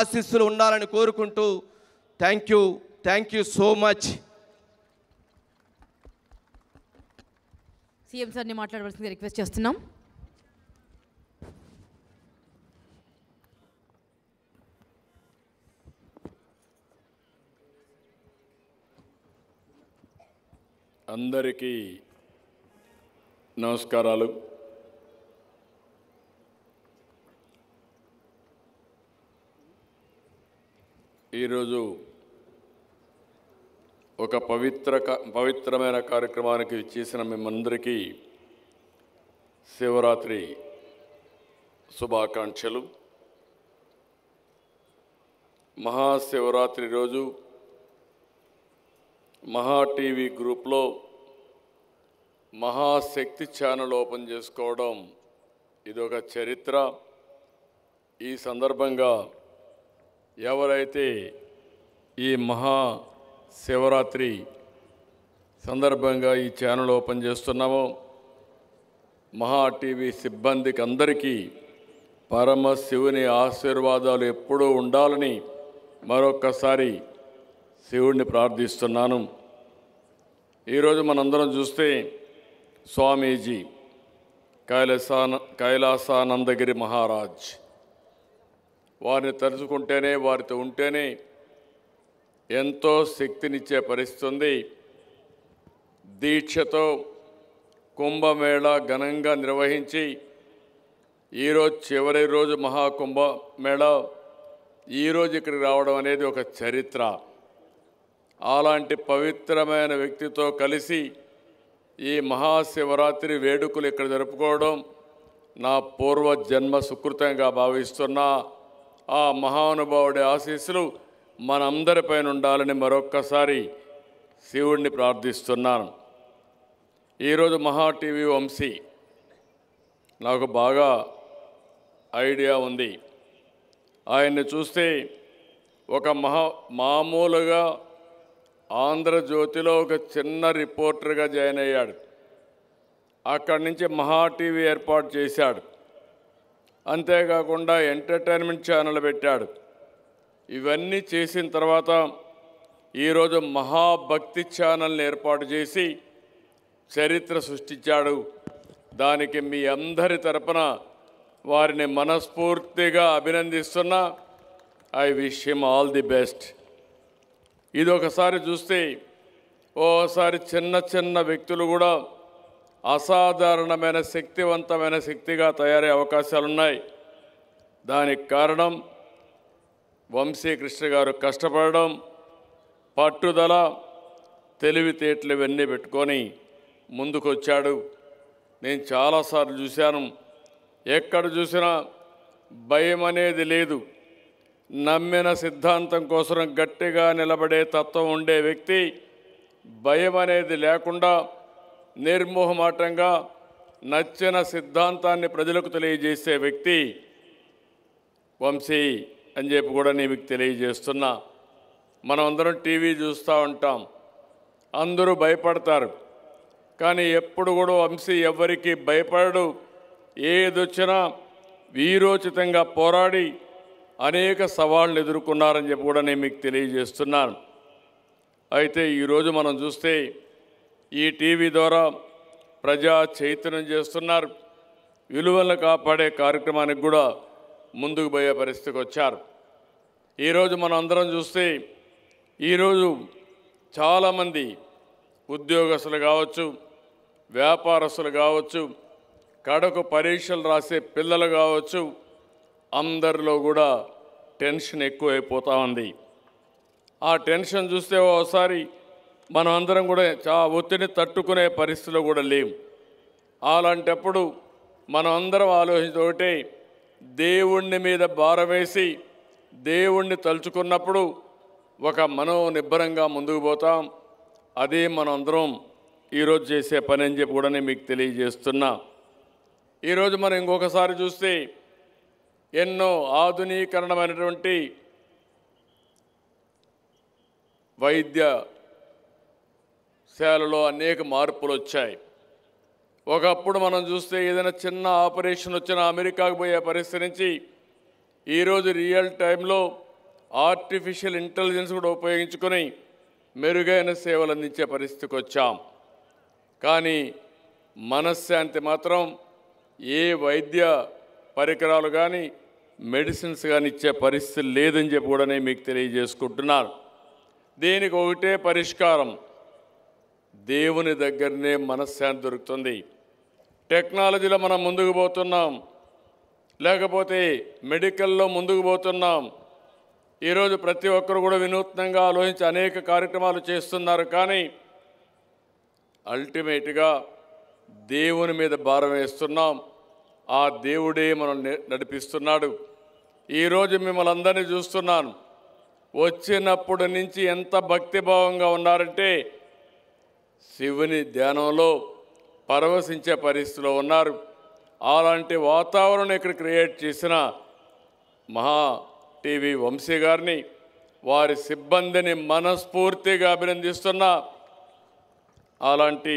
ఆశీస్సులు ఉండాలని కోరుకుంటూ thank you so much. CM సార్ని మాట్లాడవలసింది రిక్వెస్ట్ చేస్తున్నాం. అందరికీ నమస్కారాలు. ఈరోజు ఒక పవిత్రమైన కార్యక్రమానికి చేసిన మేమందరికీ శివరాత్రి శుభాకాంక్షలు. మహాశివరాత్రి రోజు మహా టీవీ గ్రూప్లో మహాశక్తి ఛానల్ ఓపెన్ చేసుకోవడం ఇదొక చరిత్ర. ఈ సందర్భంగా ఎవరైతే ఈ మహా శివరాత్రి సందర్భంగా ఈ ఛానల్ ఓపెన్ చేస్తున్నామో మహా టీవీ సిబ్బందికి అందరికీ పరమశివుని ఆశీర్వాదాలు ఎప్పుడూ ఉండాలని మరొక్కసారి శివుడిని ప్రార్థిస్తున్నాను. ఈరోజు మనందరం చూస్తే స్వామీజీ కైలాసానందగిరి మహారాజ్ వారిని తలుచుకుంటేనే వారితో ఉంటేనే ఎంతో శక్తినిచ్చే పరిస్థితి ఉంది. దీక్షతో కుంభమేళా ఘనంగా నిర్వహించి ఈరోజు చివరి రోజు మహాకుంభమేళా ఈరోజు ఇక్కడికి రావడం అనేది ఒక చరిత్ర. అలాంటి పవిత్రమైన వ్యక్తితో కలిసి ఈ మహాశివరాత్రి వేడుకలు ఇక్కడ జరుపుకోవడం నా పూర్వజన్మ సుకృతంగా భావిస్తున్నా. ఆ మహానుభావుడి ఆశీస్సులు మనందరిపైన ఉండాలని మరొక్కసారి శివుడిని ప్రార్థిస్తున్నాను. ఈరోజు మహా టీవీ వంశీ నాకు బాగా ఐడియా ఉంది. ఆయన్ని చూస్తే ఒక మామూలుగా ఆంధ్రజ్యోతిలో ఒక చిన్న రిపోర్టర్గా జాయిన్ అయ్యాడు. అక్కడి నుంచి మహా టీవీ ఏర్పాటు చేశాడు. అంతేకాకుండా ఎంటర్టైన్మెంట్ ఛానల్ పెట్టాడు. ఇవన్నీ చేసిన తర్వాత ఈరోజు మహాభక్తి ఛానల్ని ఏర్పాటు చేసి చరిత్ర సృష్టించాడు. దానికి మీ అందరి తరపున వారిని మనస్ఫూర్తిగా అభినందిస్తున్నా. I wish him all the best. ఇది ఒకసారి చూస్తే ఓసారి చిన్న వ్యక్తులు కూడా అసాధారణమైన శక్తివంతమైన శక్తిగా తయారయ్యే అవకాశాలున్నాయి. దానికి కారణం వంశీకృష్ణ గారు కష్టపడడం, పట్టుదల, తెలివితేటలు ఇవన్నీ పెట్టుకొని ముందుకొచ్చాడు. నేను చాలాసార్లు చూశాను. ఎక్కడ చూసినా భయం అనేది లేదు. నమ్మిన సిద్ధాంతం కోసం గట్టిగా నిలబడే తత్వం ఉండే వ్యక్తి, భయం అనేది లేకుండా నిర్మోహమాటంగా నచ్చిన సిద్ధాంతాన్ని ప్రజలకు తెలియజేసే వ్యక్తి వంశీ అని చెప్పి కూడా నేను తెలియజేస్తున్నా. మనం అందరం టీవీ చూస్తూ ఉంటాం, అందరూ భయపడతారు. కానీ ఎప్పుడు కూడా వంశీ ఎవరికి భయపడడు. ఏదొచ్చినా వీరోచితంగా పోరాడి అనేక సవాళ్ళను ఎదుర్కొన్నారని చెప్పి కూడా నేను మీకు తెలియజేస్తున్నాను. అయితే ఈరోజు మనం చూస్తే ఈ టీవీ ద్వారా ప్రజా చైతన్యం చేస్తున్నారు. విలువలను కాపాడే కార్యక్రమానికి కూడా ముందుకు పోయే పరిస్థితికి వచ్చారు. ఈరోజు మనం అందరం చూస్తే ఈరోజు చాలామంది ఉద్యోగస్తులు కావచ్చు, వ్యాపారస్తులు కావచ్చు, కడకు పరీక్షలు రాసే పిల్లలు కావచ్చు, అందరిలో కూడా టెన్షన్ ఎక్కువైపోతూ ఉంది. ఆ టెన్షన్ చూస్తే ఓసారి మనం అందరం కూడా ఒత్తిడిని తట్టుకునే పరిస్థితిలో కూడా లేవు. అలాంటప్పుడు మనం అందరం ఆలోచించే దేవుణ్ణి మీద భారం వేసి దేవుణ్ణి తలుచుకున్నప్పుడు ఒక మనోనిబ్బరంగా ముందుకు పోతాం. అదే మనం అందరం ఈరోజు చేసే పని అని చెప్పి కూడా నేను మీకు తెలియజేస్తున్నా. ఈరోజు మనం ఇంకొకసారి చూస్తే ఎన్నో ఆధునీకరణమైనటువంటి వైద్యశాలలో అనేక మార్పులు వచ్చాయి. ఒకప్పుడు మనం చూస్తే ఏదైనా చిన్న ఆపరేషన్ వచ్చినా అమెరికాకు పోయే పరిస్థితి నుంచి ఈరోజు రియల్ టైంలో ఆర్టిఫిషియల్ ఇంటెలిజెన్స్ కూడా ఉపయోగించుకొని మెరుగైన సేవలు అందించే పరిస్థితికి వచ్చాం. కానీ మనశ్శాంతి మాత్రం ఏ వైద్య పరికరాలు కానీ మెడిసిన్స్ కానీ ఇచ్చే పరిస్థితి లేదని చెప్పి కూడా నేను మీకు తెలియజేసుకుంటున్నాను. దీనికి ఒకటే పరిష్కారం, దేవుని దగ్గరనే మనశ్శాంతి దొరుకుతుంది. టెక్నాలజీలో మనం ముందుకు పోతున్నాం, లేకపోతే మెడికల్లో ముందుకు పోతున్నాం. ఈరోజు ప్రతి ఒక్కరు కూడా వినూత్నంగా ఆలోచించి అనేక కార్యక్రమాలు చేస్తున్నారు. కానీ అల్టిమేట్గా దేవుని మీద భారం వేస్తున్నాం. ఆ దేవుడే మనం నడిపిస్తున్నాడు. ఈరోజు మిమ్మల్ని అందరినీ చూస్తున్నాను. వచ్చినప్పటి నుంచి ఎంత భక్తిభావంగా ఉన్నారంటే శివుని ధ్యానంలో పరవశించే పరిస్థితిలో ఉన్నారు. అలాంటి వాతావరణం ఇక్కడ క్రియేట్ చేసిన మహా టీవీ వంశీ గారిని, వారి సిబ్బందిని మనస్ఫూర్తిగా అభినందిస్తున్నా. అలాంటి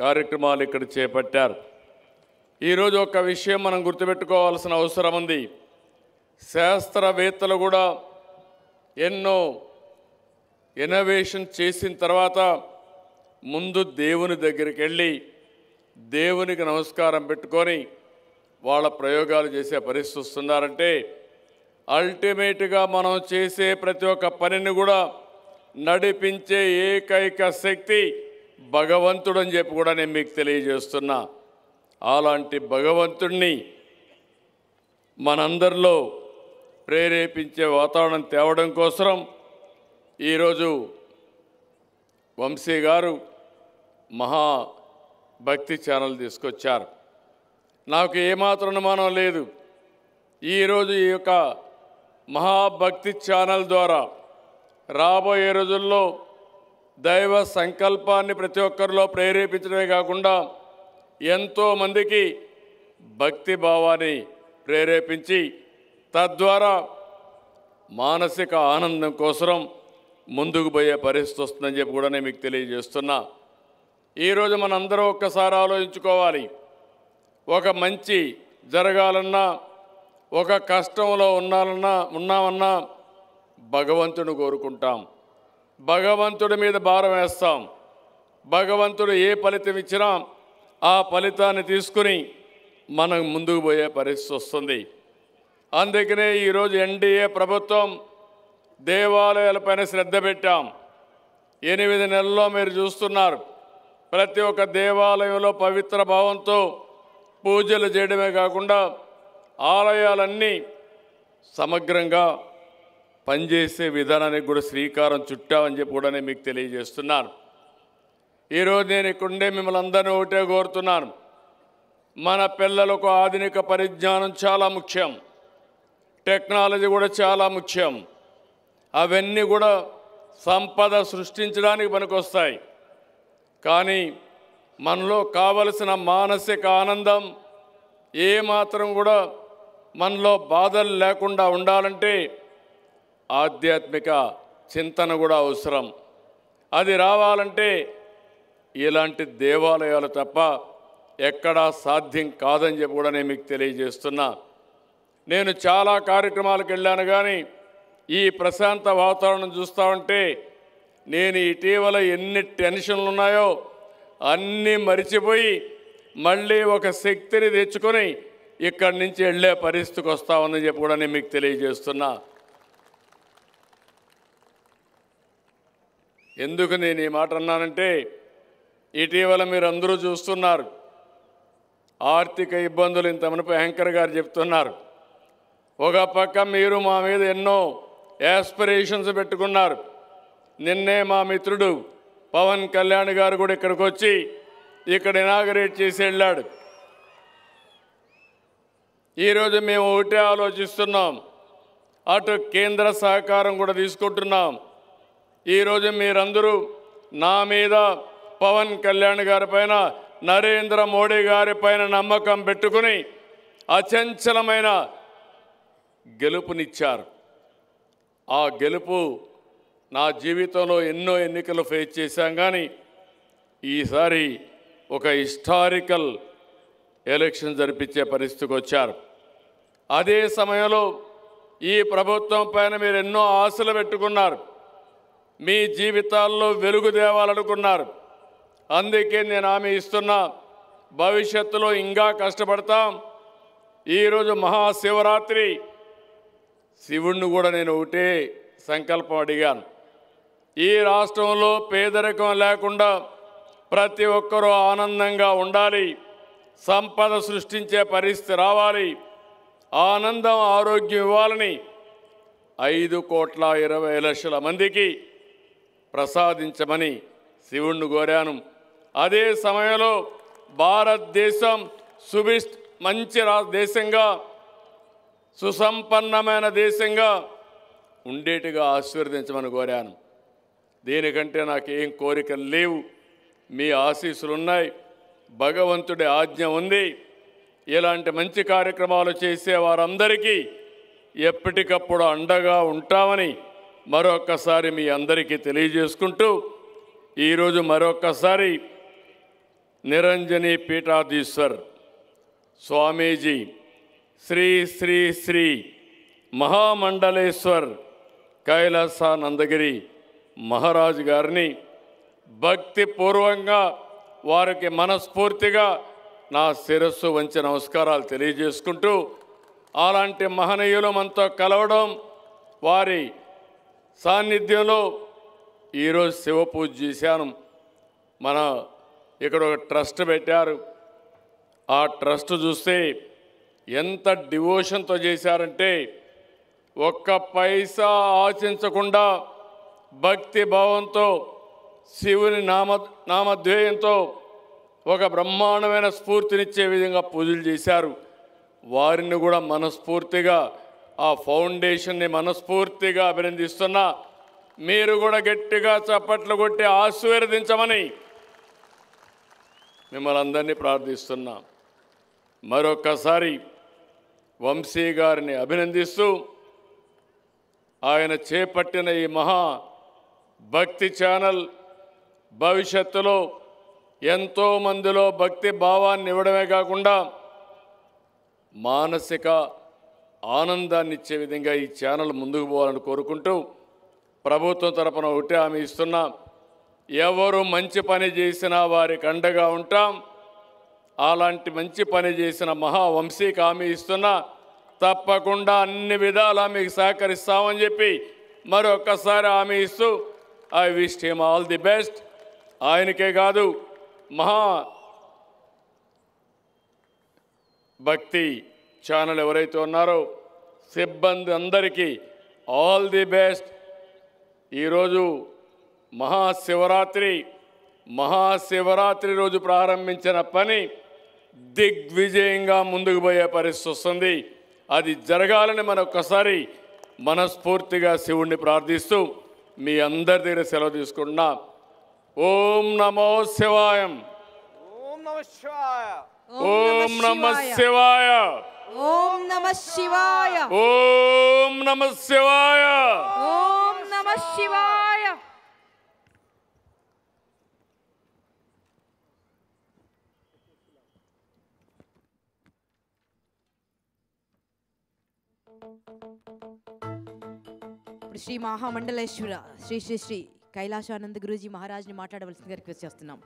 కార్యక్రమాలు ఇక్కడ చేపట్టారు. ఈరోజు ఒక విషయం మనం గుర్తుపెట్టుకోవాల్సిన అవసరం ఉంది. శాస్త్రవేత్తలు కూడా ఎన్నో ఇన్నోవేషన్ చేసిన తర్వాత ముందు దేవుని దగ్గరికి వెళ్ళి దేవునికి నమస్కారం పెట్టుకొని వాళ్ళ ప్రయోగాలు చేసే పరిస్థితి వస్తున్నారంటే అల్టిమేట్గా మనం చేసే ప్రతి ఒక్క పనిని కూడా నడిపించే ఏకైక శక్తి భగవంతుడు అని చెప్పి కూడా నేను మీకు తెలియజేస్తున్నా. అలాంటి భగవంతుడిని మనందరిలో ప్రేరేపించే వాతావరణం తేవడం కోసం ఈరోజు వంశీ గారు మహా భక్తి ఛానల్ తీసుకొచ్చారు. నాకు ఏమాత్రం అనుమానం లేదు, ఈరోజు ఈ యొక్క మహాభక్తి ఛానల్ ద్వారా రాబోయే రోజుల్లో దైవ సంకల్పాన్ని ప్రతి ఒక్కరిలో ప్రేరేపించడమే కాకుండా ఎంతోమందికి భక్తి భావాన్ని ప్రేరేపించి తద్వారా మానసిక ఆనందం కోసం ముందుకు పోయే పరిస్థితి వస్తుందని చెప్పి కూడా నేను మీకు తెలియజేస్తున్నా. ఈరోజు మనందరం ఒక్కసారి ఆలోచించుకోవాలి. ఒక మంచి జరగాలన్నా, ఒక కష్టంలో ఉన్నామన్నా భగవంతుని కోరుకుంటాం, భగవంతుడి మీద భారం వేస్తాం. భగవంతుడు ఏ ఫలితం ఇచ్చినా ఆ ఫలితాన్ని తీసుకుని మనం ముందుకు పోయే పరిస్థితి వస్తుంది. అందుకనే ఈరోజు ఎన్డీఏ ప్రభుత్వం దేవాలయాలపైన శ్రద్ధ పెట్టాం. 8 నెలల్లో మీరు చూస్తున్నారు, ప్రతి ఒక్క దేవాలయంలో పవిత్ర భావంతో పూజలు చేయడమే కాకుండా ఆలయాలన్నీ సమగ్రంగా పనిచేసే విధానానికి కూడా శ్రీకారం చుట్టామని చెప్పి కూడా నేను మీకు తెలియజేస్తున్నాను. ఈరోజు నేను ఇక్కడుండే మిమ్మల్ని అందరినీ ఒకటే కోరుతున్నాను, మన పిల్లలకు ఆధునిక పరిజ్ఞానం చాలా ముఖ్యం, టెక్నాలజీ కూడా చాలా ముఖ్యం. అవన్నీ కూడా సంపద సృష్టించడానికి పనికొస్తాయి. కానీ మనలో కావలసిన మానసిక ఆనందం ఏమాత్రం కూడా మనలో బాధలు లేకుండా ఉండాలంటే ఆధ్యాత్మిక చింతన కూడా అవసరం. అది రావాలంటే ఇలాంటి దేవాలయాలు తప్ప ఎక్కడా సాధ్యం కాదని చెప్పి కూడా నేను మీకు తెలియజేస్తున్నా. నేను చాలా కార్యక్రమాలకు వెళ్ళాను, కానీ ఈ ప్రశాంత వాతావరణం చూస్తూ ఉంటే నేను ఇటీవల ఎన్ని టెన్షన్లు ఉన్నాయో అన్నీ మరిచిపోయి మళ్ళీ ఒక శక్తిని తెచ్చుకొని ఇక్కడి నుంచి వెళ్ళే పరిస్థితికి వస్తా ఉందని చెప్పి కూడా నేను మీకు తెలియజేస్తున్నా. ఎందుకు నేను ఈ మాట అన్నానంటే ఇటీవల మీరు అందరూ చూస్తున్నారు, ఆర్థిక ఇబ్బందులు ఇంత మునుపు యాంకర్ గారు చెప్తున్నారు. ఒక పక్క మీరు మా మీద ఎన్నో యాస్పిరేషన్స్ పెట్టుకున్నారు. నిన్నే మా మిత్రుడు పవన్ కళ్యాణ్ గారు కూడా ఇక్కడికి వచ్చి ఇక్కడ ఇనాగరేట్ చేసి వెళ్ళాడు. ఈరోజు మేము ఒకటే ఆలోచిస్తున్నాం, అటు కేంద్ర సహకారం కూడా తీసుకుంటున్నాం. ఈరోజు మీరందరూ నా మీద, పవన్ కళ్యాణ్ గారి పైన, నరేంద్ర మోడీ గారి పైన నమ్మకం పెట్టుకుని అచంచలమైన గెలుపునిచ్చారు. ఆ గెలుపు నా జీవితంలో ఎన్నో ఎన్నికలు ఫేస్ చేశాం, కానీ ఈసారి ఒక హిస్టారికల్ ఎలక్షన్ జరిపించే పరిస్థితికి వచ్చారు. అదే సమయంలో ఈ ప్రభుత్వం పైన మీరు ఎన్నో ఆశలు పెట్టుకున్నారు, మీ జీవితాల్లో వెలుగు తేవాలనుకున్నారు. అందుకే నేను హామీ ఇస్తున్నా, భవిష్యత్తులో ఇంకా కష్టపడతాం. ఈరోజు మహాశివరాత్రి, శివుణ్ణి కూడా నేను ఒకటే సంకల్పం అడిగాను. ఈ రాష్ట్రంలో పేదరికం లేకుండా ప్రతి ఒక్కరూ ఆనందంగా ఉండాలి, సంపద సృష్టించే పరిస్థితి రావాలి, ఆనందం ఆరోగ్యం ఇవ్వాలని 5,20,00,000 మందికి ప్రసాదించమని శివుణ్ణి కోరాను. అదే సమయంలో భారతదేశం మంచి దేశంగా, సుసంపన్నమైన దేశంగా ఉండేట్టుగా ఆశీర్వదించమని కోరాను. దీనికంటే నాకేం కోరికలు లేవు, మీ ఆశీస్సులు ఉన్నాయి, భగవంతుడి ఆజ్ఞ ఉంది. ఇలాంటి మంచి కార్యక్రమాలు చేసే వారందరికీ ఎప్పటికప్పుడు అండగా ఉంటామని మరొక్కసారి మీ అందరికీ తెలియజేసుకుంటూ, ఈరోజు మరొక్కసారి నిరంజని పీఠాధీశ్వర్ స్వామీజీ శ్రీ శ్రీ శ్రీ మహామండలేశ్వర్ కైలాసానందగిరి మహారాజు గారిని భక్తిపూర్వంగా, వారికి మనస్ఫూర్తిగా నా శిరస్సు వంచి నమస్కారాలు తెలియజేసుకుంటూ, అలాంటి మహనీయులు మనతో కలవడం, వారి సాన్నిధ్యంలో ఈరోజు శివ పూజ చేశాను. మన ఇక్కడ ఒక ట్రస్ట్ పెట్టారు. ఆ ట్రస్ట్ చూస్తే ఎంత డివోషన్తో చేశారంటే, ఒక్క పైసా ఆశించకుండా భక్తి భావంతో, శివుని నామధ్యేయంతో ఒక బ్రహ్మాండమైన స్ఫూర్తినిచ్చే విధంగా పూజలు చేశారు. వారిని కూడా మనస్ఫూర్తిగా, ఆ ఫౌండేషన్ని మనస్ఫూర్తిగా అభినందిస్తున్నా. మీరు కూడా గట్టిగా చప్పట్లు కొట్టి ఆశీర్వదించమని మిమ్మల్ని అందరినీ ప్రార్థిస్తున్నా. మరొక్కసారి వంశీ గారిని అభినందిస్తూ, ఆయన చేపట్టిన ఈ మహా భక్తి ఛానల్ భవిష్యత్తులో ఎంతో మందిలో భక్తి భావాన్ని ఇవ్వడమే కాకుండా మానసిక ఆనందాన్ని ఇచ్చే విధంగా ఈ ఛానల్ ముందుకు పోవాలని కోరుకుంటూ, ప్రభుత్వం తరపున ఒకటే హామీ ఇస్తున్నా, ఎవరు మంచి పని చేసినా వారికి అండగా ఉంటాం. అలాంటి మంచి పని చేసిన మహావంశీకి హామీ ఇస్తున్నా, తప్పకుండా అన్ని విధాలా మీకు సహకరిస్తామని చెప్పి మరొక్కసారి హామీ ఇస్తూ, I wish him all the best. ఆయనకే కాదు, మహా భక్తి ఛానల్ ఎవరైతే ఉన్నారో సిబ్బంది అందరికీ ఆల్ ది బెస్ట్. ఈరోజు మహాశివరాత్రి రోజు ప్రారంభించిన పని దిగ్విజయంగా ముందుకు పోయే పరిస్థితి వస్తుంది. అది జరగాలని మరొకసారి మనస్ఫూర్తిగా శివుణ్ణి ప్రార్థిస్తూ మీ అందరి దగ్గర సెలవు తీసుకుంటున్నా. ఓం నమో శివాయం. ఓం నమః శివాయ. ఓం నమః శివాయ. ఓం నమః శివాయ. ఓం నమః శివాయ. ఓం నమః శివాయ. ఇప్పుడు శ్రీ మహామండలేశ్వర శ్రీ శ్రీ శ్రీ కైలాసానంద గురూజీ మహారాజ్ని మాట్లాడవలసిందిగా రిక్వెస్ట్ చేస్తున్నాం.